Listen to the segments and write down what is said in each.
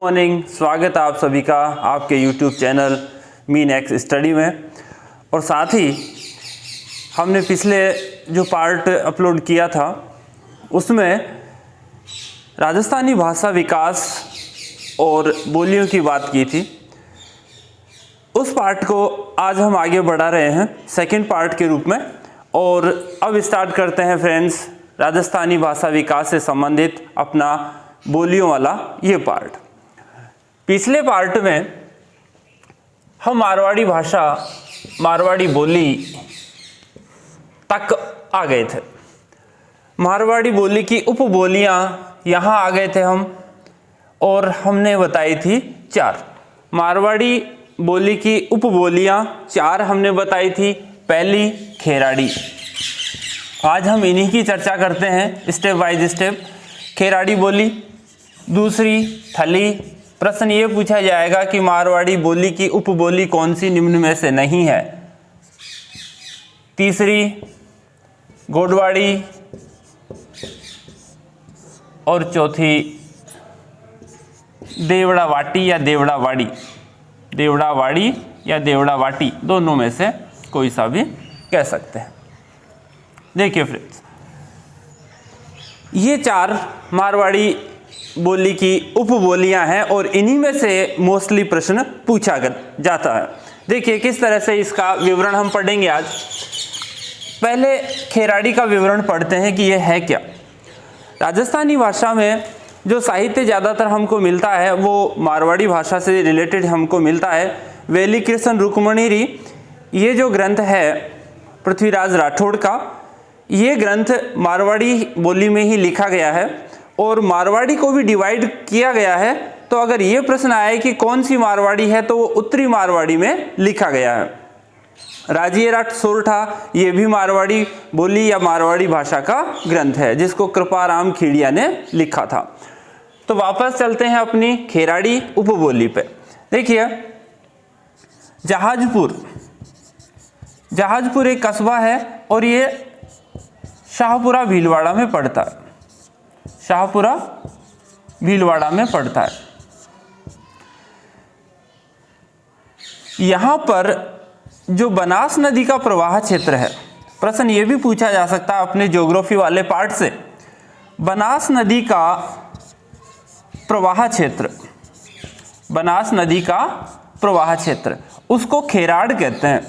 Morning, स्वागत है आप सभी का आपके YouTube channel mean x study में। और साथ ही हमने पिछले जो पार्ट अपलोड किया था उसमें राजस्थानी भाषा विकास और बोलियों की बात की थी। उस पार्ट को आज हम आगे बढ़ा रहे हैं सेकंड पार्ट के रूप में। और अब स्टार्ट करते हैं फ्रेंड्स राजस्थानी भाषा विकास से संबंधित अपना बोलियों वाला ये पार्ट। पिछले पार्ट में हम मारवाड़ी भाषा, मारवाड़ी बोली तक आ गए थे। मारवाड़ी बोली की उपबोलियां यहाँ आ गए थे हम, और हमने बताई थी 4 मारवाड़ी बोली की उपबोलियां 4 हमने बताई थी। पहली खेराड़ी, आज हम इन्हीं की चर्चा करते हैं स्टेप बाय स्टेप। खेराड़ी बोली। दूसरी थली। प्रश्न ये पूछा जाएगा कि मारवाड़ी बोली की उपबोली कौन सी निम्न में से नहीं है। तीसरी गोडवाड़ी और चौथी देवड़ावाटी या देवड़ावाड़ी। देवड़ावाड़ी या देवड़ावाटी दोनों में से कोई सा भी कह सकते हैं। देखिए फ्रेंड्स, ये 4 मारवाड़ी बोली की उपबोलियां हैं और इन्हीं में से मोस्टली प्रश्न पूछा जाता है। देखिए किस तरह से इसका विवरण हम पढ़ेंगे आज। पहले खेराड़ी का विवरण पढ़ते हैं कि यह है क्या। राजस्थानी भाषा में जो साहित्य ज़्यादातर हमको मिलता है वो मारवाड़ी भाषा से रिलेटेड हमको मिलता है। वेली कृष्ण रुक्मणीरी, ये जो ग्रंथ है पृथ्वीराज राठौड़ का, ये ग्रंथ मारवाड़ी बोली में ही लिखा गया है और मारवाड़ी को भी डिवाइड किया गया है। तो अगर ये प्रश्न आए कि कौन सी मारवाड़ी है तो वो उत्तरी मारवाड़ी में लिखा गया है। राजियराट सोरठा, ये भी मारवाड़ी बोली या मारवाड़ी भाषा का ग्रंथ है जिसको कृपाराम खेड़िया ने लिखा था। तो वापस चलते हैं अपनी खेराड़ी उपबोली पे। देखिए जहाजपुर, जहाजपुर एक कस्बा है और ये शाहपुरा भीलवाड़ा में पड़ता है। शाहपुरा भीलवाड़ा में पड़ता है। यहां पर जो बनास नदी का प्रवाह क्षेत्र है, प्रश्न ये भी पूछा जा सकता है अपने ज्योग्राफी वाले पार्ट से। बनास नदी का प्रवाह क्षेत्र, बनास नदी का प्रवाह क्षेत्र उसको खेराड़ कहते हैं।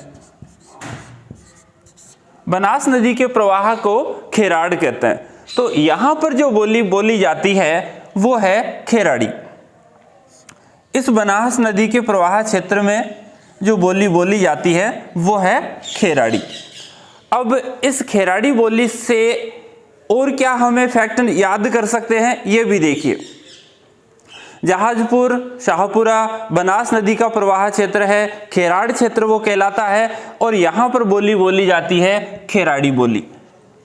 बनास नदी के प्रवाह को खेराड़ कहते हैं। तो यहां पर जो बोली बोली जाती है वो है खेराड़ी। इस बनास नदी के प्रवाह क्षेत्र में जो बोली बोली जाती है वो है खेराड़ी। अब इस खेराड़ी बोली से और क्या हमें फैक्ट याद कर सकते हैं ये भी देखिए। जहाजपुर, शाहपुरा, बनास नदी का प्रवाह क्षेत्र है, खेराड़ क्षेत्र वो कहलाता है और यहां पर बोली बोली जाती है खेराड़ी बोली।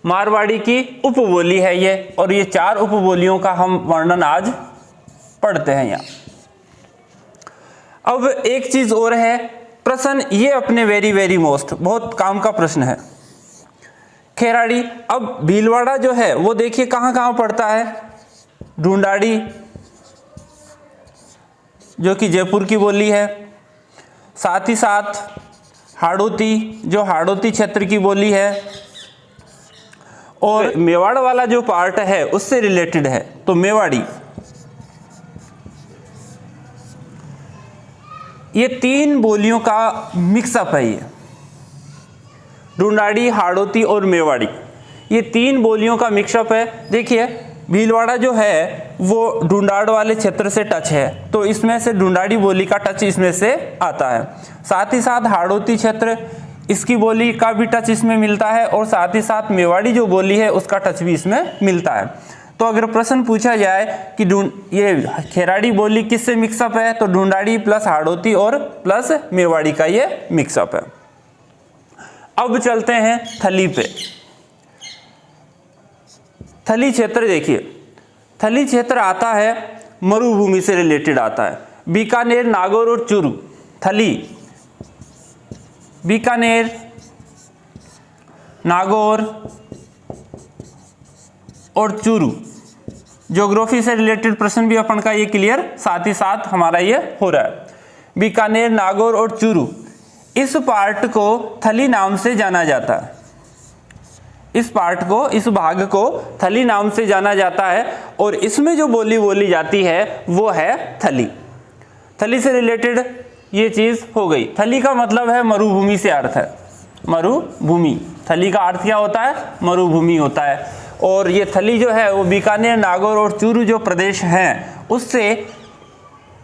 मारवाड़ी की उपबोली है ये, और ये 4 उपबोलियों का हम वर्णन आज पढ़ते हैं यहाँ। अब एक चीज और है, प्रश्न ये अपने वेरी मोस्ट बहुत काम का प्रश्न है। खेराड़ी, अब भीलवाड़ा जो है वो देखिए कहाँ कहाँ पड़ता है। ढूंढाड़ी जो कि जयपुर की बोली है, साथ ही साथ हाड़ौती जो हाड़ौती क्षेत्र की बोली है, और मेवाड़ वाला जो पार्ट है उससे रिलेटेड है तो मेवाड़ी। ये 3 बोलियों का मिक्सअप है। ये ढूंढाड़ी, हाड़ौती और मेवाड़ी, ये 3 बोलियों का मिक्सअप है। देखिए भीलवाड़ा जो है वो ढूंढाड़ वाले क्षेत्र से टच है तो इसमें से ढूंढाड़ी बोली का टच इसमें से आता है। साथ ही साथ हाड़ौती क्षेत्र, इसकी बोली का भी टच इसमें मिलता है, और साथ ही साथ मेवाड़ी जो बोली है उसका टच भी इसमें मिलता है। तो अगर प्रश्न पूछा जाए कि ये खेराड़ी बोली किससे मिक्सअप है तो ढूंढाड़ी प्लस हाड़ौती और प्लस मेवाड़ी का ये मिक्सअप है। अब चलते हैं थली पे। थली क्षेत्र देखिए, थली क्षेत्र आता है मरुभूमि से रिलेटेड आता है। बीकानेर, नागौर और चूरू। थली बीकानेर, नागौर और चूरू ज्योग्राफी से रिलेटेड प्रश्न भी अपन का ये क्लियर साथ ही साथ हमारा ये हो रहा है। बीकानेर, नागौर और चूरू, इस पार्ट को थली नाम से जाना जाता है। इस पार्ट को, इस भाग को थली नाम से जाना जाता है और इसमें जो बोली बोली जाती है वो है थली। थली से रिलेटेड ये चीज हो गई। थली का मतलब है मरुभूमि से अर्थ है, मरुभूमि। थली का अर्थ क्या होता है? मरुभूमि होता है। और ये थली जो है वो बीकानेर, नागौर और चूरू जो प्रदेश हैं उससे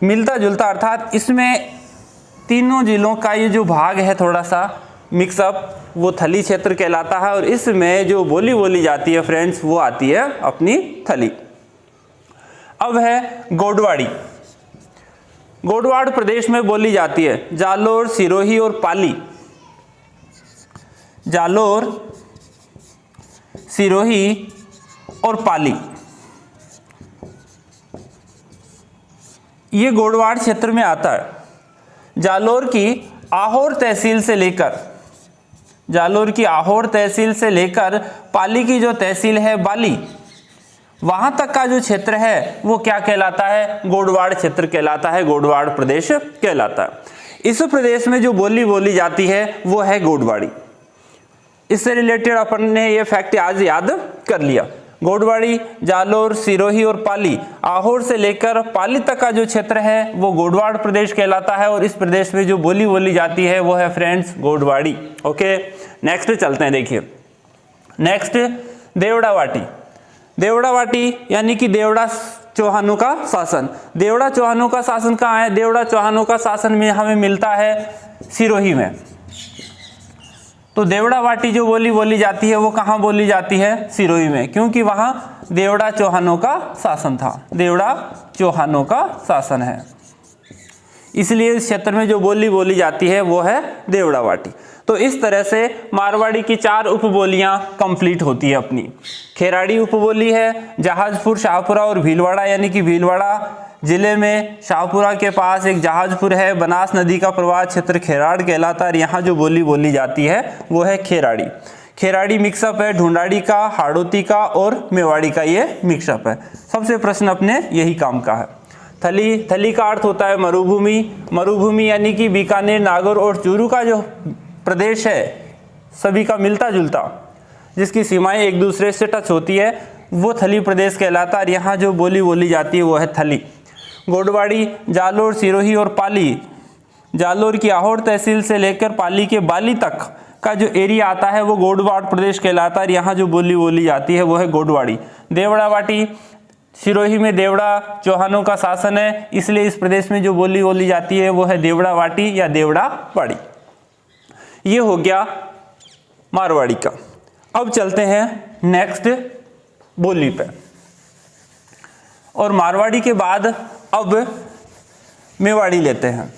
मिलता जुलता, अर्थात इसमें तीनों जिलों का ये जो भाग है थोड़ा सा मिक्सअप, वो थली क्षेत्र कहलाता है। और इसमें जो बोली बोली जाती है फ्रेंड्स वो आती है अपनी थली। अब है गोडवाड़ी। गोडवाड़ प्रदेश में बोली जाती है जालोर, सिरोही और पाली। जालोर, सिरोही और पाली, ये गोडवाड़ क्षेत्र में आता है। जालोर की आहोर तहसील से लेकर, जालोर की आहोर तहसील से लेकर पाली की जो तहसील है बाली, वहां तक का जो क्षेत्र है वो क्या कहलाता है? गोडवाड़ क्षेत्र कहलाता है, गोडवाड़ प्रदेश कहलाता है। इस प्रदेश में जो बोली बोली जाती है वो है गोडवाड़ी। इससे रिलेटेड अपन ने ये फैक्ट आज याद कर लिया। गोडवाड़ी, जालोर, सिरोही और पाली, आहोर से लेकर पाली तक का जो क्षेत्र है वो गोडवाड़ प्रदेश कहलाता है और इस प्रदेश में जो बोली बोली जाती है वो है फ्रेंड्स गोडवाड़ी। ओके, नेक्स्ट चलते हैं। देखिए नेक्स्ट देवड़ावाटी। देवड़ावाटी यानी कि देवड़ा चौहानों का शासन। देवड़ा चौहानों का शासन कहाँ है? देवड़ा चौहानों का शासन में हमें मिलता है सिरोही में। तो देवड़ावाटी जो बोली बोली जाती है वो कहाँ बोली जाती है? सिरोही में, क्योंकि वहां देवड़ा चौहानों का शासन था, देवड़ा चौहानों का शासन है, इसलिए इस क्षेत्र में जो बोली बोली जाती है वो है देवड़ावाटी। तो इस तरह से मारवाड़ी की 4 उपबोलियां कंप्लीट होती है अपनी। खेराड़ी उपबोली है, जहाजपुर, शाहपुरा और भीलवाड़ा, यानी कि भीलवाड़ा जिले में शाहपुरा के पास एक जहाजपुर है, बनास नदी का प्रवाह क्षेत्र खेराड़ कहलाता है। यहाँ जो बोली बोली जाती है वो है खेराड़ी। खेराड़ी मिक्सअप है ढूंढाड़ी का, हाड़ौती का और मेवाड़ी का, ये मिक्सअप है। सबसे प्रश्न अपने यही काम का है। थली, थली का अर्थ होता है मरुभूमि। मरुभूमि यानी कि बीकानेर, नागौर और चूरू का जो प्रदेश है सभी का मिलता जुलता, जिसकी सीमाएं एक दूसरे से टच होती है, वो थली प्रदेश कहलाता है। यहाँ जो बोली बोली जाती है वो है थली। गोडवाड़ी, जालोर, सिरोही और पाली, जालोर की आहोर तहसील से लेकर पाली के बाली तक का जो एरिया आता है वो गोडवाड़ प्रदेश कहलाता है। यहाँ जो बोली बोली जाती है वो है गोडवाड़ी। देवड़ावाटी, सिरोही में देवड़ा चौहानों का शासन है, इसलिए इस प्रदेश में जो बोली बोली जाती है वो है देवड़ावाटी या देवड़ावाड़ी। ये हो गया मारवाड़ी का। अब चलते हैं नेक्स्ट बोली पे, और मारवाड़ी के बाद अब मेवाड़ी लेते हैं।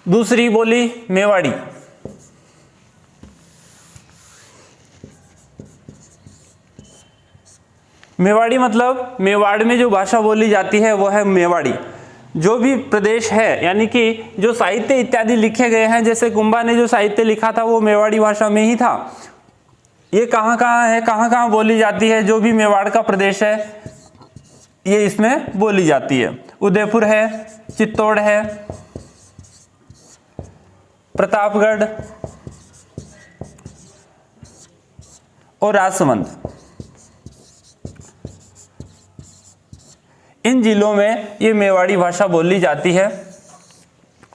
दूसरी बोली मेवाड़ी। मेवाड़ी मतलब मेवाड़ में जो भाषा बोली जाती है वो है मेवाड़ी। जो भी प्रदेश है, यानी कि जो साहित्य इत्यादि लिखे गए हैं, जैसे कुंभा ने जो साहित्य लिखा था वो मेवाड़ी भाषा में ही था। ये कहाँ कहाँ है, कहाँ कहाँ बोली जाती है? जो भी मेवाड़ का प्रदेश है ये इसमें बोली जाती है। उदयपुर है, चित्तौड़ है, प्रतापगढ़ और राजसमंद, इन जिलों में ये मेवाड़ी भाषा बोली जाती है।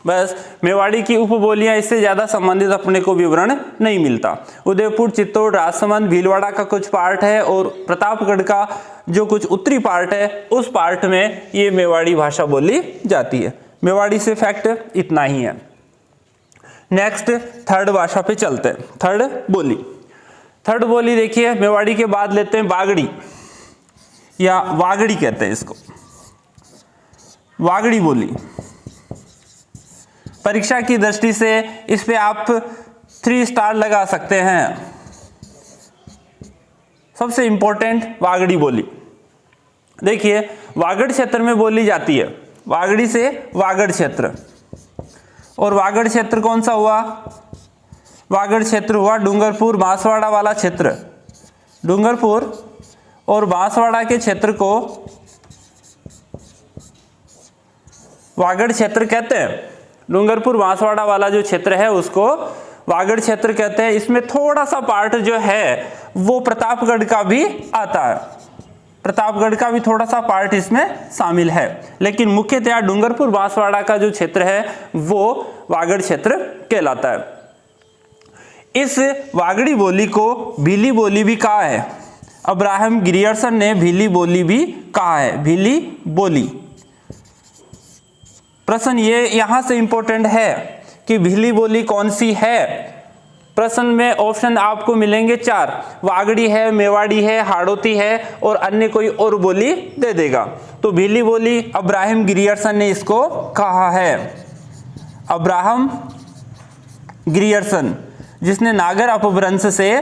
बस मेवाड़ी की उपबोलियां, इससे ज़्यादा संबंधित अपने को विवरण नहीं मिलता। उदयपुर, चित्तौड़, राजसमंद, भीलवाड़ा का कुछ पार्ट है और प्रतापगढ़ का जो कुछ उत्तरी पार्ट है उस पार्ट में ये मेवाड़ी भाषा बोली जाती है। मेवाड़ी से फैक्ट इतना ही है। नेक्स्ट थर्ड भाषा पे चलते हैं, थर्ड बोली। थर्ड बोली देखिए, मेवाड़ी के बाद लेते हैं बागड़ी या वागड़ी कहते हैं इसको, वागड़ी बोली। परीक्षा की दृष्टि से इस पे आप 3 स्टार लगा सकते हैं। सबसे इंपॉर्टेंट वागड़ी बोली। देखिए वागड़ क्षेत्र में बोली जाती है, वागड़ी से वागड़ क्षेत्र, और वागड़ क्षेत्र कौन सा हुआ? वागड़ क्षेत्र हुआ डूंगरपुर बांसवाड़ा वाला क्षेत्र, डूंगरपुर और बांसवाड़ा के क्षेत्र को वागड़ क्षेत्र कहते हैं। डूंगरपुर बांसवाड़ा वाला जो क्षेत्र है उसको वागड़ क्षेत्र कहते हैं। इसमें थोड़ा सा पार्ट जो है वो प्रतापगढ़ का भी आता है, प्रतापगढ़ का भी थोड़ा सा पार्ट इसमें शामिल है, लेकिन मुख्यतः डूंगरपुर बांसवाड़ा का जो क्षेत्र है वो वागड़ क्षेत्र कहलाता है। इस वागड़ी बोली को भीली बोली भी कहा है। अब्राहम ग्रियर्सन ने भीली बोली भी कहा है, भीली बोली। प्रश्न ये यहां से इंपॉर्टेंट है कि भीली बोली कौन सी है। प्रश्न में ऑप्शन आपको मिलेंगे 4, वागड़ी है, मेवाड़ी है, हाड़ौती है और अन्य कोई और बोली दे देगा। तो भीली बोली अब्राहम ग्रियर्सन ने इसको कहा है, अब्राहम ग्रियर्सन, जिसने नागर अपभ्रंश से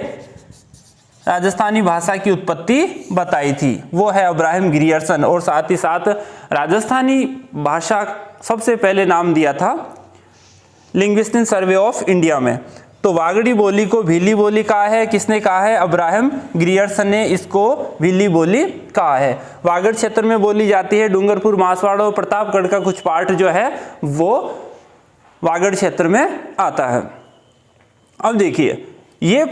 राजस्थानी भाषा की उत्पत्ति बताई थी, वो है अब्राहम ग्रियर्सन। और साथ ही साथ राजस्थानी भाषा सबसे पहले नाम दिया था लिंग्विस्टिक सर्वे ऑफ इंडिया में। तो वागड़ी बोली को भीली बोली कहा है, किसने कहा है? अब्राहम ग्रियर्सन ने इसको भीली बोली कहा है। वागड़ क्षेत्र में बोली जाती है। डूंगरपुर, बांसवाड़ा और प्रतापगढ़ का कुछ पार्ट जो है वो वागड़ क्षेत्र में आता है। अब देखिए ये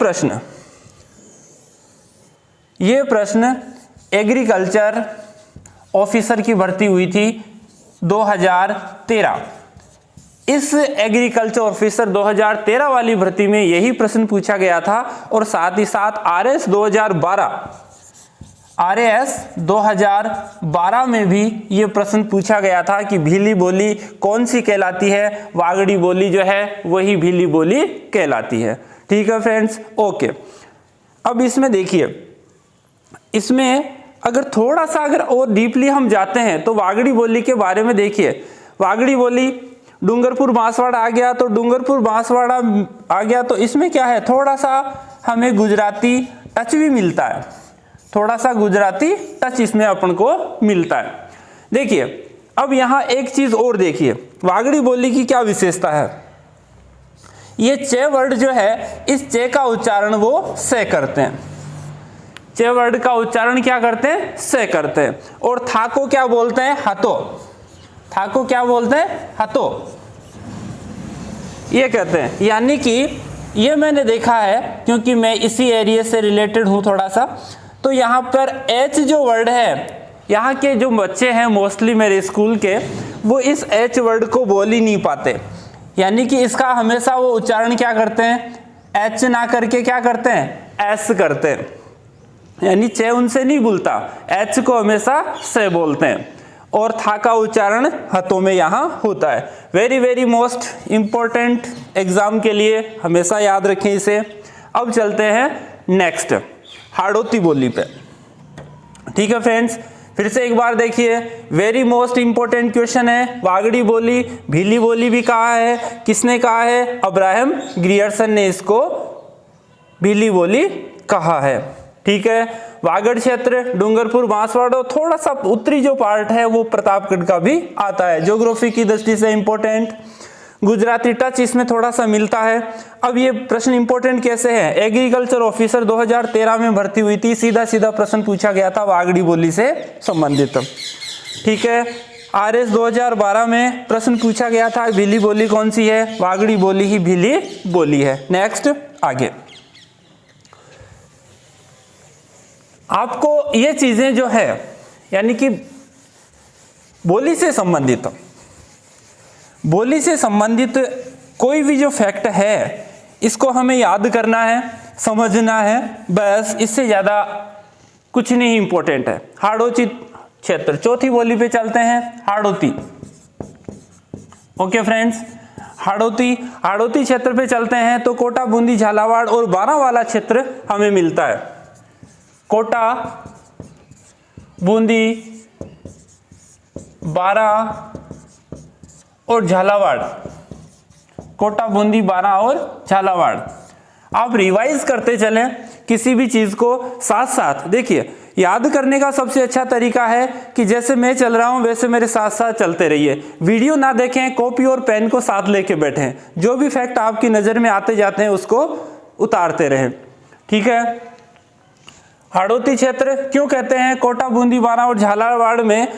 प्रश्न एग्रीकल्चर ऑफिसर की भर्ती हुई थी 2013। इस एग्रीकल्चर ऑफिसर 2013 वाली भर्ती में यही प्रश्न पूछा गया था और साथ ही साथ आरएस 2012 में भी ये प्रश्न पूछा गया था कि भीली बोली कौन सी कहलाती है। वागड़ी बोली जो है वही भीली बोली कहलाती है। ठीक है फ्रेंड्स, ओके। अब इसमें देखिए, इसमें अगर थोड़ा सा और डीपली हम जाते हैं तो वागड़ी बोली के बारे में देखिए। वागड़ी बोली डूंगरपुर बांसवाड़ा आ गया, तो डूंगरपुर बांसवाड़ा आ गया तो इसमें क्या है, थोड़ा सा हमें गुजराती टच भी मिलता है, थोड़ा सा गुजराती टच इसमें अपन को मिलता है। देखिए अब यहाँ एक चीज और देखिए, वागड़ी बोली की क्या विशेषता है। ये चे वर्ड जो है, इस चे का उच्चारण वो से करते हैं। चे वर्ड का उच्चारण क्या करते हैं? से करते हैं। और था को क्या बोलते हैं? हतो। था को क्या बोलते हैं? हतो, ये कहते हैं। यानी कि ये मैंने देखा है क्योंकि मैं इसी एरिया से रिलेटेड हूं थोड़ा सा। तो यहाँ पर एच जो वर्ड है, यहाँ के जो बच्चे हैं मोस्टली मेरे स्कूल के, वो इस एच वर्ड को बोल ही नहीं पाते। यानी कि इसका हमेशा वो उच्चारण क्या करते हैं? एच ना करके क्या करते हैं? एस करते हैं। यानी चे उनसे नहीं बोलता, एच को हमेशा से बोलते हैं। और था का उच्चारण हथों में यहाँ होता है। Very very most important exam के लिए हमेशा याद रखें इसे। अब चलते हैं नेक्स्ट हाड़ौती बोली पे। ठीक है फ्रेंड्स, फिर से एक बार देखिए, वेरी मोस्ट इंपॉर्टेंट क्वेश्चन है। वागड़ी बोली भीली बोली भी कहा है, किसने कहा है? अब्राहम ग्रियर्सन ने इसको भीली बोली कहा है। ठीक है, वागड़ क्षेत्र डूंगरपुर बांसवाड़ा, थोड़ा सा उत्तरी जो पार्ट है वो प्रतापगढ़ का भी आता है। ज्योग्राफी की दृष्टि से इंपॉर्टेंट, गुजराती टच इसमें थोड़ा सा मिलता है। अब ये प्रश्न इंपॉर्टेंट कैसे है? एग्रीकल्चर ऑफिसर 2013 में भर्ती हुई थी, सीधा सीधा प्रश्न पूछा गया था वागड़ी बोली से संबंधित। ठीक है, आरएस 2012 में प्रश्न पूछा गया था भीली बोली कौन सी है? वागड़ी बोली ही भीली बोली है। नेक्स्ट आगे, आपको ये चीजें जो है यानी कि बोली से संबंधित कोई भी जो फैक्ट है इसको हमें याद करना है, समझना है, बस इससे ज्यादा कुछ नहीं इंपॉर्टेंट है। हाड़ौती क्षेत्र, चौथी बोली पे चलते हैं, हाड़ौती। ओके फ्रेंड्स, हाड़ौती क्षेत्र पे चलते हैं तो कोटा, बूंदी, झालावाड़ और बारांवाला क्षेत्र हमें मिलता है। कोटा, बूंदी, बारां और झालावाड़, कोटा, बूंदी, बारां और झालावाड़। आप रिवाइज करते चलें किसी भी चीज को साथ साथ। देखिए याद करने का सबसे अच्छा तरीका है कि जैसे मैं चल रहा हूं वैसे मेरे साथ साथ चलते रहिए, वीडियो ना देखें, कॉपी और पेन को साथ लेके बैठें, जो भी फैक्ट आपकी नज़र में आते जाते हैं उसको उतारते रहें। ठीक है। हाड़ौती क्षेत्र क्यों कहते हैं? कोटा, बूंदी, बाना और झालावाड़ में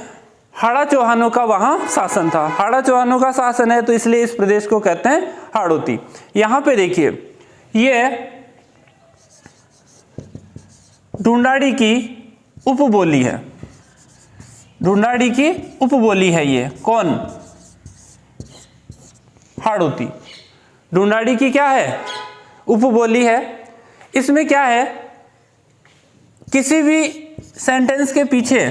हाड़ा चौहानों का वहां शासन था। हाड़ा चौहानों का शासन है तो इसलिए इस प्रदेश को कहते हैं हाड़ौती। यहां पे देखिए, ये ढूंढाड़ी की उपबोली है, ढूंढाड़ी की उपबोली है। ये कौन? हाड़ौती। ढूंढाड़ी की क्या है? उपबोली है। इसमें क्या है, किसी भी सेंटेंस के पीछे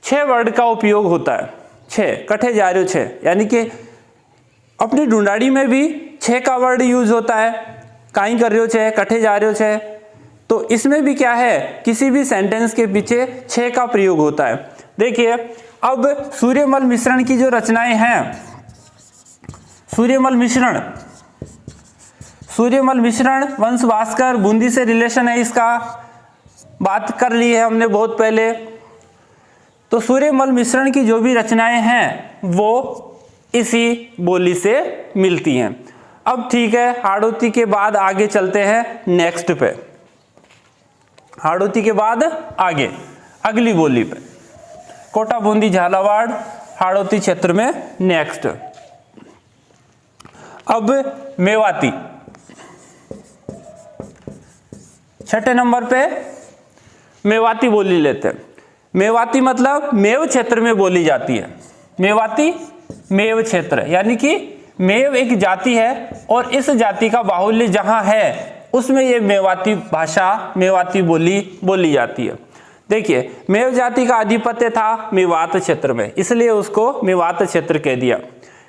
6 वर्ड का उपयोग होता है। 6 कट्ठे जा रहे हो 6, यानी कि अपनी ढूंढाड़ी में भी 6 का वर्ड यूज होता है। काई कर रहे हो 6, कट्ठे जा रहे हो 6, तो इसमें भी क्या है, किसी भी सेंटेंस के पीछे 6 का प्रयोग होता है। देखिए, अब सूर्यमल मिश्रण की जो रचनाएं हैं, सूर्यमल मिश्रण वंश भास्कर, बूंदी से रिलेशन है इसका, बात कर ली है हमने बहुत पहले। तो सूर्यमल मिश्रण की जो भी रचनाएं हैं वो इसी बोली से मिलती हैं। अब ठीक है, हाड़ौती के बाद आगे चलते हैं नेक्स्ट पे। हाड़ौती के बाद आगे अगली बोली पे, कोटा, बूंदी, झालावाड़, हाड़ौती क्षेत्र में नेक्स्ट। अब मेवाती, 6ठे नंबर पे मेवाती बोली लेते हैं। मेवाती मतलब मेव क्षेत्र में बोली जाती है। मेवाती मेव क्षेत्र, यानी कि मेव एक जाति है और इस जाति का बाहुल्य जहां है उसमें ये मेवाती भाषा, मेवाती बोली जाती है। देखिए, मेव जाति का आधिपत्य था मेवात क्षेत्र में, इसलिए उसको मेवात क्षेत्र कह दिया।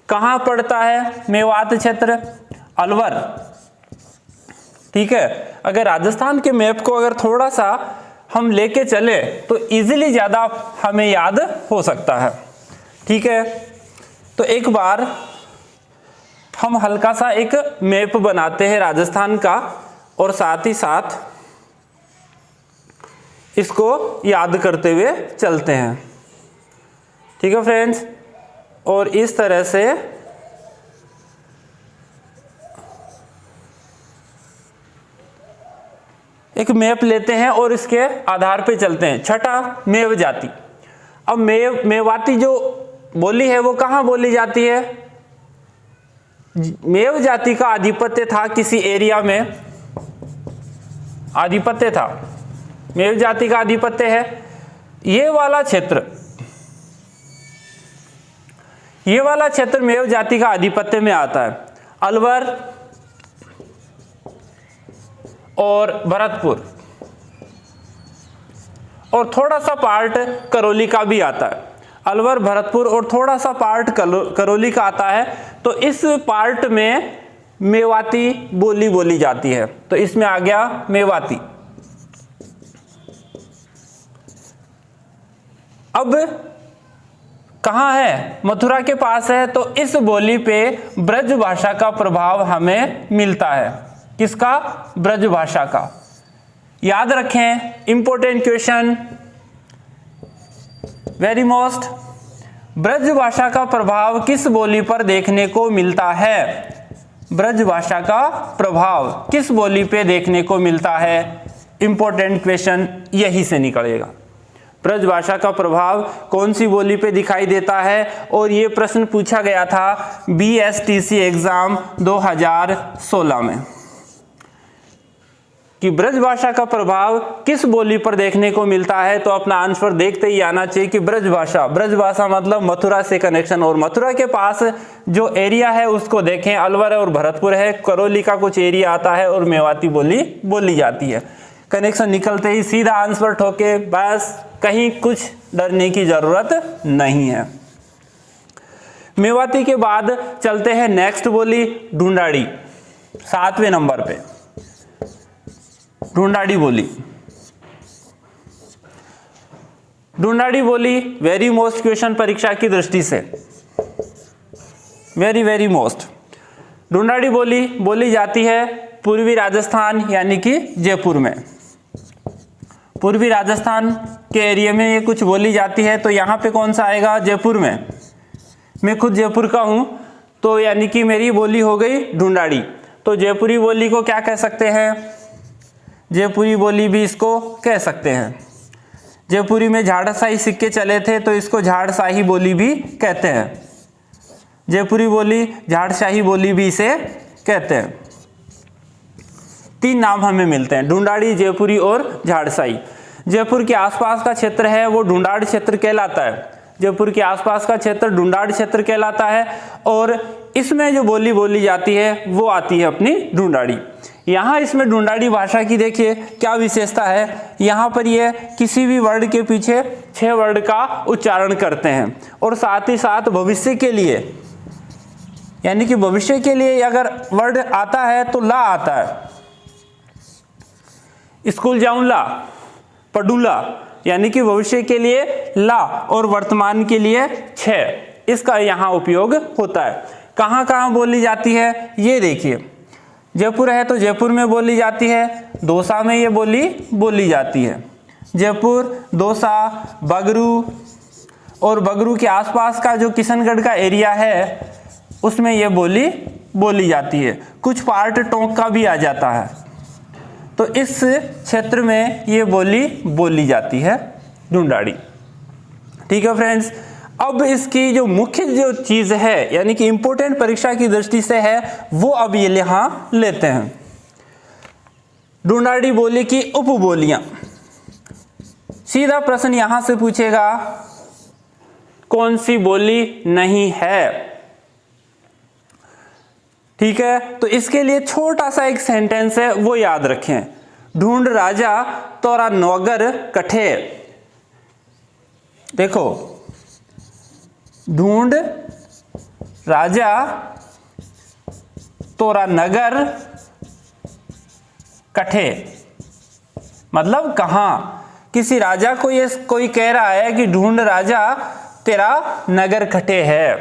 कहाँ पड़ता है मेवात क्षेत्र? अलवर। ठीक है। अगर राजस्थान के मैप को अगर थोड़ा सा हम लेके चले तो इजीली ज्यादा हमें याद हो सकता है। ठीक है। तो एक बार हम हल्का सा एक मैप बनाते हैं राजस्थान का और साथ ही साथ इसको याद करते हुए चलते हैं। ठीक है फ्रेंड्स, और इस तरह से एक मैप लेते हैं और इसके आधार पे चलते हैं। 6ठा मेव जाति। अब मेवाती जो बोली है वो कहाँ बोली जाती है? मेव जाति का आधिपत्य था किसी एरिया में, आधिपत्य था, मेव जाति का आधिपत्य है। ये वाला क्षेत्र मेव जाति का आधिपत्य में आता है। अलवर और भरतपुर और थोड़ा सा पार्ट करौली का भी आता है। अलवर, भरतपुर और थोड़ा सा पार्ट करौली का आता है। तो इस पार्ट में मेवाती बोली जाती है, तो इसमें आ गया मेवाती। अब कहाँ है? मथुरा के पास है। तो इस बोली पे ब्रज भाषा का प्रभाव हमें मिलता है। किसका? ब्रज भाषा का। याद रखें, important question, very most. Braj भाषा का प्रभाव किस बोली पर देखने को मिलता है? ब्रज भाषा का प्रभाव किस बोली पे देखने को मिलता है? इंपॉर्टेंट क्वेश्चन यही से निकलेगा। ब्रज भाषा का प्रभाव कौन सी बोली पे दिखाई देता है? और ये प्रश्न पूछा गया था BSTC एग्जाम 2016 में कि ब्रज भाषा का प्रभाव किस बोली पर देखने को मिलता है। तो अपना आंसर देखते ही आना चाहिए कि ब्रज भाषा मतलब मथुरा से कनेक्शन, और मथुरा के पास जो एरिया है उसको देखें, अलवर और भरतपुर है, करौली का कुछ एरिया आता है और मेवाती बोली जाती है। कनेक्शन निकलते ही सीधा आंसर ठोके, बस, कहीं कुछ डरने की जरूरत नहीं है। मेवाती के बाद चलते हैं नेक्स्ट बोली, ढूंढाड़ी, 7वें नंबर पे। ढूंढाड़ी बोली वेरी मोस्ट क्वेश्चन परीक्षा की दृष्टि से, वेरी मोस्ट। ढूंढाड़ी बोली जाती है पूर्वी राजस्थान यानी कि जयपुर में। पूर्वी राजस्थान के एरिया में ये कुछ बोली जाती है। तो यहाँ पे कौन सा आएगा? जयपुर में। मैं खुद जयपुर का हूँ, तो यानी कि मेरी बोली हो गई ढूंढाड़ी। तो जयपुरी बोली को क्या कह सकते हैं? जयपुरी बोली भी इसको कह सकते हैं। जयपुरी में झाड़साई सिक्के चले थे, तो इसको झाड़साही बोली भी कहते हैं। जयपुरी बोली, झाड़शाही बोली भी इसे कहते हैं। 3 नाम हमें मिलते हैं, ढूंढाड़ी, जयपुरी और झाड़साई। जयपुर के आसपास का क्षेत्र है वो ढूंढाड़ क्षेत्र कहलाता है। जयपुर के आसपास का क्षेत्र ढूंढाड़ क्षेत्र कहलाता है, और इसमें जो बोली बोली जाती है वो आती है अपनी ढूंढाड़ी। यहाँ इसमें ढूंढाड़ी भाषा की देखिए क्या विशेषता है। यहाँ पर ये किसी भी वर्ड के पीछे 6 वर्ड का उच्चारण करते हैं, और साथ ही साथ भविष्य के लिए, यानी कि भविष्य के लिए अगर वर्ड आता है तो ला आता है। स्कूल जाऊं ला, पढ़ूला, यानी कि भविष्य के लिए ला और वर्तमान के लिए 6, इसका यहाँ उपयोग होता है। कहाँ कहाँ बोली जाती है ये देखिए। जयपुर है तो जयपुर में बोली जाती है, दौसा में ये बोली जाती है। जयपुर, दौसा, बगरू और बगरू के आसपास का जो किशनगढ़ का एरिया है उसमें ये बोली जाती है। कुछ पार्ट टोंक का भी आ जाता है, तो इस क्षेत्र में ये बोली जाती है ढूंढाड़ी। ठीक है फ्रेंड्स, अब इसकी जो मुख्य जो चीज़ है, यानी कि इंपॉर्टेंट परीक्षा की दृष्टि से है, वो अब ये यहाँ लेते हैं। ढूंढाड़ी बोली की उपबोलियां। सीधा प्रश्न यहां से पूछेगा, कौन सी बोली नहीं है? ठीक है, तो इसके लिए छोटा सा एक सेंटेंस है, वो याद रखें। ढूंढ राजा तोरा नौगर कठे। देखो, ढूंढ राजा तोरा नगर कठे, मतलब कहां? किसी राजा को ये कोई कह रहा है कि ढूंढ राजा तेरा नगर कठे है।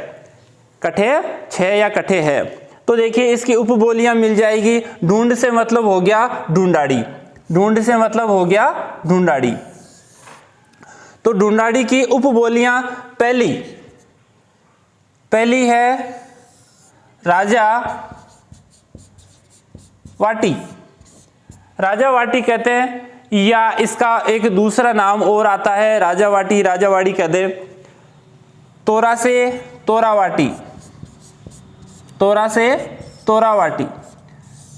कठे 6 या कठे है। तो देखिए इसकी उपबोलियां मिल जाएगी। ढूंढ से मतलब हो गया ढूंढाड़ी, ढूंढ से मतलब हो गया ढूंढाड़ी। तो ढूंढाड़ी की उपबोलियां, पहली है राजा वाटी। राजा वाटी कहते हैं, या इसका एक दूसरा नाम और आता है, राजा वाटी कह दे। तोरा से तोरावाटी, तोरा से तोरावाटी।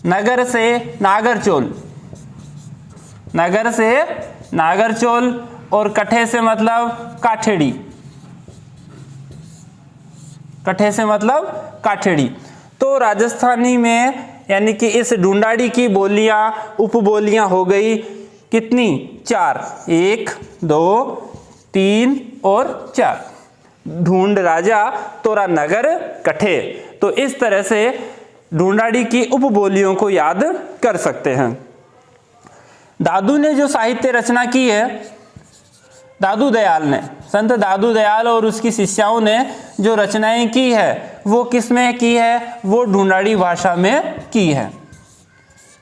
नगर से नागरचोल, नगर से नागरचोल। और कठे से मतलब काठेड़ी, कठे से मतलब काठेड़ी। तो राजस्थानी में यानी कि इस ढूंढाड़ी की बोलियां, उपबोलियां हो गई कितनी? 4, 1, 2, 3 और 4। ढूंढ राजा तोरा नगर कठे। तो इस तरह से ढूंढाड़ी की उपबोलियों को याद कर सकते हैं। दादू ने जो साहित्य रचना की है, दादू दयाल ने, संत दादू दयाल और उसकी शिष्याओं ने जो रचनाएं की है वो किस में की है? वो ढूंढाड़ी भाषा में की है।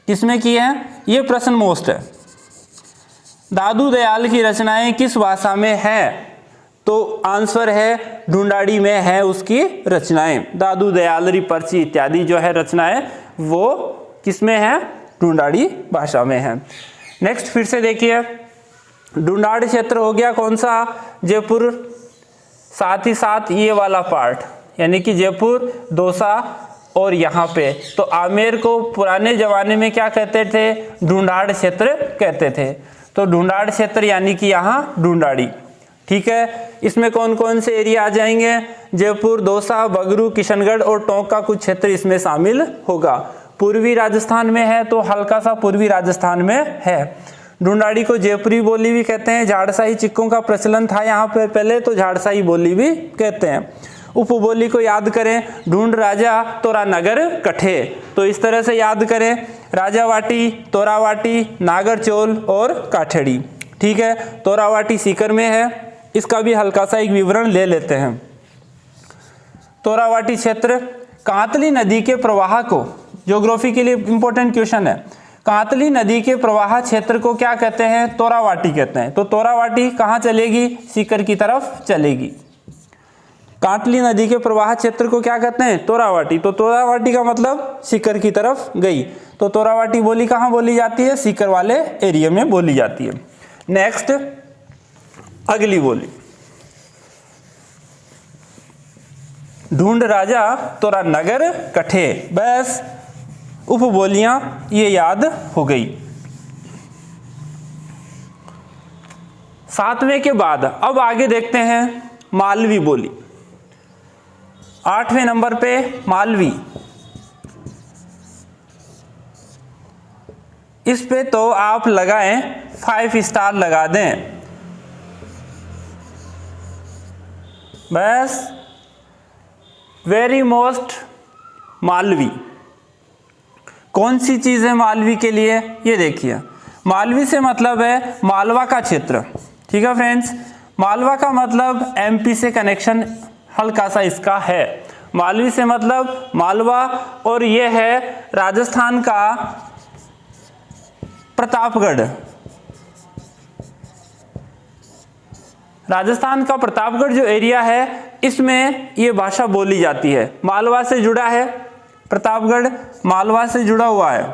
किस में की है? ये प्रश्न मोस्ट है। दादू दयाल की रचनाएं किस भाषा में है? तो आंसर है ढूंढाड़ी में है उसकी रचनाएं। दादू दयाल पर्ची इत्यादि जो है रचनाएं वो किस में है? ढूंढाड़ी भाषा में है। नेक्स्ट फिर से देखिए, ढूंढाड़ क्षेत्र हो गया कौन सा? जयपुर, साथ ही साथ ये वाला पार्ट, यानी कि जयपुर, दौसा और यहाँ पे। तो आमेर को पुराने जमाने में क्या कहते थे? ढूंढाड़ क्षेत्र कहते थे। तो ढूंढाड़ क्षेत्र यानी कि यहाँ ढूंढाड़ी। ठीक है, इसमें कौन कौन से एरिया आ जाएंगे? जयपुर, दौसा, बगरू, किशनगढ़ और टोंक का कुछ क्षेत्र इसमें शामिल होगा। पूर्वी राजस्थान में है तो हल्का सा पूर्वी राजस्थान में है। ढूंढाड़ी को जयपुरी बोली भी कहते हैं। झाड़साई चिक्कों का प्रचलन था यहाँ पर पहले, तो झाड़साई बोली भी कहते हैं। उपबोली को याद करें, ढूंढ राजा तोरा नगर कठे। तो इस तरह से याद करें, राजावाटी, तोरावाटी, नागरचोल और काठेड़ी। ठीक है, तोरावाटी सीकर में है। इसका भी हल्का सा एक विवरण ले लेते हैं। तोरावाटी क्षेत्र कांतली नदी के प्रवाह को, ज्योग्राफी के लिए इंपॉर्टेंट क्वेश्चन है, कांतली नदी के प्रवाह क्षेत्र को क्या कहते हैं? तोरावाटी कहते हैं। तो तोरावाटी कहाँ चलेगी? सीकर की तरफ चलेगी। कांतली नदी के प्रवाह क्षेत्र को क्या कहते हैं? तोरावाटी। तो तोरावाटी का मतलब सीकर की तरफ गई। तो तोरावाटी बोली कहाँ बोली जाती है? सीकर वाले एरिया में बोली जाती है। नेक्स्ट अगली बोली, ढूंढ राजा तोरा नगर कठे। बस उपबोलियां ये याद हो गई। 7वें के बाद अब आगे देखते हैं मालवी बोली। 8वें नंबर पे मालवी। इस पे तो आप लगाएं 5 स्टार लगा दें। बस वेरी मोस्ट मालवी। कौन सी चीज़ है मालवी के लिए? ये देखिए, मालवी से मतलब है मालवा का क्षेत्र। ठीक है फ्रेंड्स, मालवा का मतलब एमपी से कनेक्शन हल्का सा इसका है। मालवी से मतलब मालवा, और ये है राजस्थान का प्रतापगढ़। राजस्थान का प्रतापगढ़ जो एरिया है, इसमें ये भाषा बोली जाती है। मालवा से जुड़ा है प्रतापगढ़, मालवा से जुड़ा हुआ है,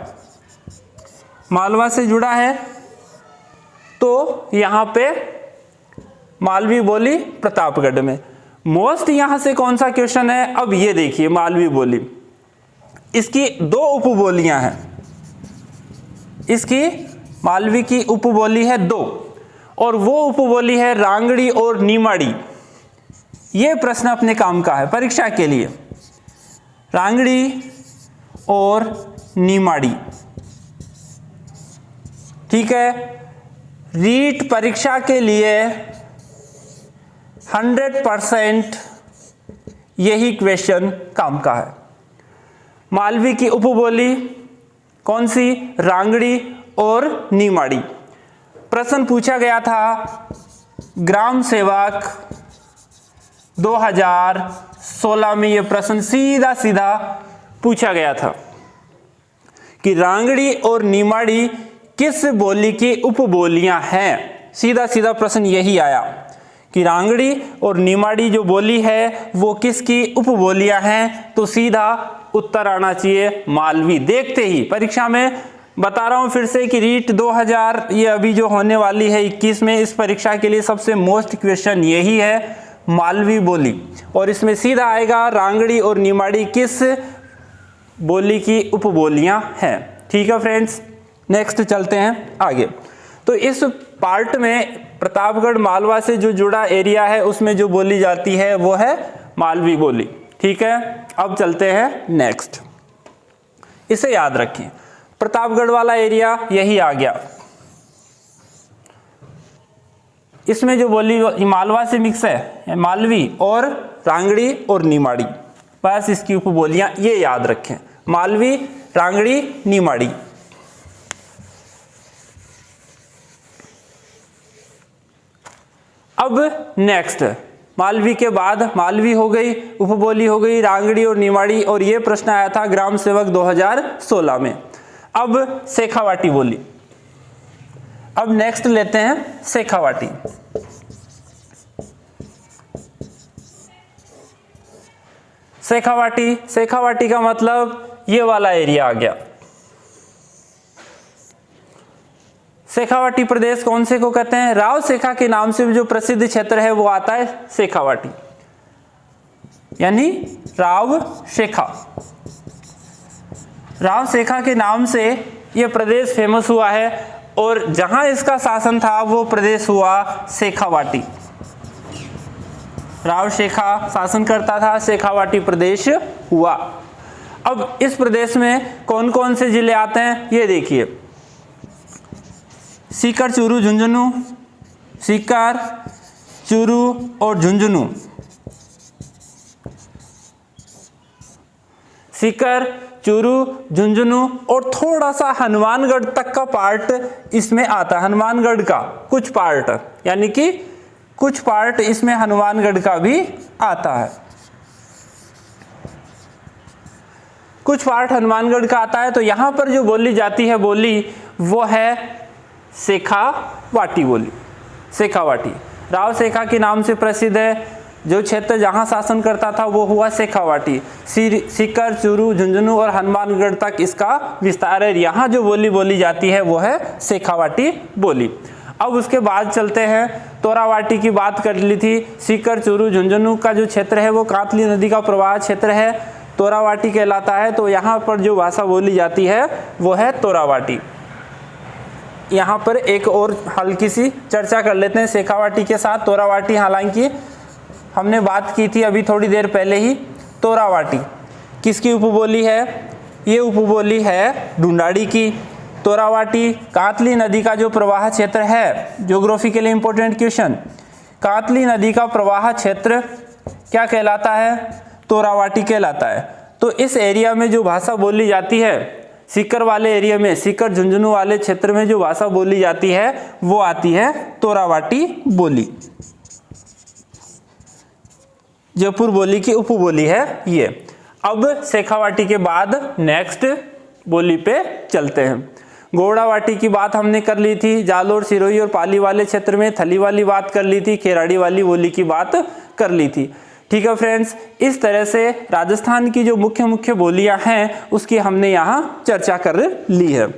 मालवा से जुड़ा है, तो यहाँ पे मालवी बोली प्रतापगढ़ में। मोस्ट यहाँ से कौन सा क्वेश्चन है? अब ये देखिए, मालवी बोली, इसकी 2 उपबोलियां हैं। इसकी मालवी की उपबोली है 2, और वो उपबोली है रांगड़ी और नीमाड़ी। ये प्रश्न अपने काम का है परीक्षा के लिए, रांगड़ी और नीमाड़ी। ठीक है, रीट परीक्षा के लिए 100% यही क्वेश्चन काम का है। मालवी की उपबोली कौन सी? रांगड़ी और नीमाड़ी। प्रश्न पूछा गया था ग्राम सेवक 2016 में। ये प्रश्न सीधा सीधा पूछा गया था कि रांगड़ी और नीमाड़ी किस बोली की उपबोलियां हैं। सीधा सीधा प्रश्न यही आया कि रांगड़ी और नीमाड़ी जो बोली है वो किसकी उपबोलियां हैं। तो सीधा उत्तर आना चाहिए मालवी। देखते ही परीक्षा में बता रहा हूं फिर से कि रीट 2000 ये अभी जो होने वाली है 21 में, इस परीक्षा के लिए सबसे मोस्ट क्वेश्चन यही है, मालवी बोली। और इसमें सीधा आएगा रांगड़ी और नीमाड़ी किस बोली की उपबोलियां हैं। ठीक है फ्रेंड्स, नेक्स्ट चलते हैं आगे। तो इस पार्ट में प्रतापगढ़ मालवा से जो जुड़ा एरिया है उसमें जो बोली जाती है वो है मालवी बोली। ठीक है, अब चलते हैं नेक्स्ट। इसे याद रखें, प्रतापगढ़ वाला एरिया यही आ गया। इसमें जो बोली मालवा से मिक्स है, मालवी और रांगड़ी और नीमाड़ी। बस इसकी उपबोलियां ये याद रखें, मालवी, रांगड़ी, नीमाड़ी। अब नेक्स्ट, मालवी के बाद मालवी हो गई, उपबोली हो गई, रांगड़ी और नीमाड़ी, और ये प्रश्न आया था ग्राम सेवक 2016 में। अब शेखावाटी बोली। अब नेक्स्ट लेते हैं शेखावाटी। शेखावाटी, शेखावाटी का मतलब ये वाला एरिया आ गया। शेखावाटी प्रदेश कौन से को कहते हैं? राव शेखा के नाम से जो प्रसिद्ध क्षेत्र है वो आता है शेखावाटी, यानी राव शेखा। राव शेखा के नाम से ये प्रदेश फेमस हुआ है, और जहां इसका शासन था वो प्रदेश हुआ शेखावाटी। राव शेखा शासन करता था, शेखावाटी प्रदेश हुआ। अब इस प्रदेश में कौन कौन से जिले आते हैं ये देखिए, सीकर, चूरू, झुंझुनू, सीकर, चूरू और झुंझुनू। सीकर, चूरू, झुंझुनू और थोड़ा सा हनुमानगढ़ तक का पार्ट इसमें आता है। हनुमानगढ़ का कुछ पार्ट, यानी कि कुछ पार्ट इसमें हनुमानगढ़ का भी आता है। कुछ पार्ट हनुमानगढ़ का आता है। तो यहाँ पर जो बोली जाती है बोली वो है शेखावाटी बोली। शेखावाटी राव शेखा के नाम से प्रसिद्ध है। जो क्षेत्र जहाँ शासन करता था वो हुआ शेखावाटी। सीकर, चूरू, झुंझुनू और हनुमानगढ़ तक इसका विस्तार है। यहाँ जो बोली बोली जाती है वो है शेखावाटी बोली। अब उसके बाद चलते हैं, तोरावाटी की बात कर ली थी। सीकर, चूरू, झुंझुनू का जो क्षेत्र है वो कातली नदी का प्रवाह क्षेत्र है, तोरावाटी कहलाता है। तो यहाँ पर जो भाषा बोली जाती है वो है तोरावाटी। यहाँ पर एक और हल्की सी चर्चा कर लेते हैं शेखावाटी के साथ तोरावाटी। हालांकि हमने बात की थी अभी थोड़ी देर पहले ही। तोरावाटी किसकी उपबोली है? ये उपबोली है ढूंढाड़ी की। तोरावाटी कातली नदी का जो प्रवाह क्षेत्र है, ज्योग्राफी के लिए इंपॉर्टेंट क्वेश्चन, कातली नदी का प्रवाह क्षेत्र क्या कहलाता है? तोरावाटी कहलाता है। तो इस एरिया में जो भाषा बोली जाती है, सीकर वाले एरिया में, सीकर झुंझुनू वाले क्षेत्र में जो भाषा बोली जाती है वो आती है तोरावाटी बोली। जयपुर बोली की उपबोली है ये। अब शेखावाटी के बाद नेक्स्ट बोली पे चलते हैं। गोवड़ावाटी की बात हमने कर ली थी। जालोर, सिरोही और पाली वाले क्षेत्र में थली वाली बात कर ली थी। खेराड़ी वाली बोली की बात कर ली थी। ठीक है फ्रेंड्स, इस तरह से राजस्थान की जो मुख्य बोलियां हैं उसकी हमने यहाँ चर्चा कर ली है।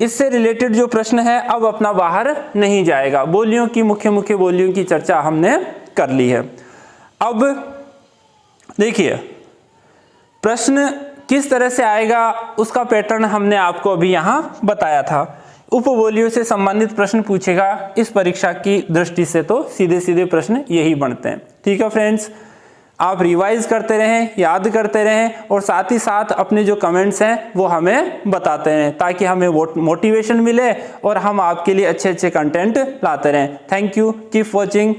इससे रिलेटेड जो प्रश्न है अब अपना बाहर नहीं जाएगा। बोलियों की मुख्य बोलियों की चर्चा हमने कर ली है। अब देखिए प्रश्न किस तरह से आएगा उसका पैटर्न हमने आपको अभी यहाँ बताया था। उपबोलियों से संबंधित प्रश्न पूछेगा इस परीक्षा की दृष्टि से, तो सीधे सीधे प्रश्न यही बनते हैं। ठीक है फ्रेंड्स, आप रिवाइज करते रहें, याद करते रहें और साथ ही साथ अपने जो कमेंट्स हैं वो हमें बताते रहें ताकि हमें मोटिवेशन मिले और हम आपके लिए अच्छे कंटेंट लाते रहें। Thank you, keep watching.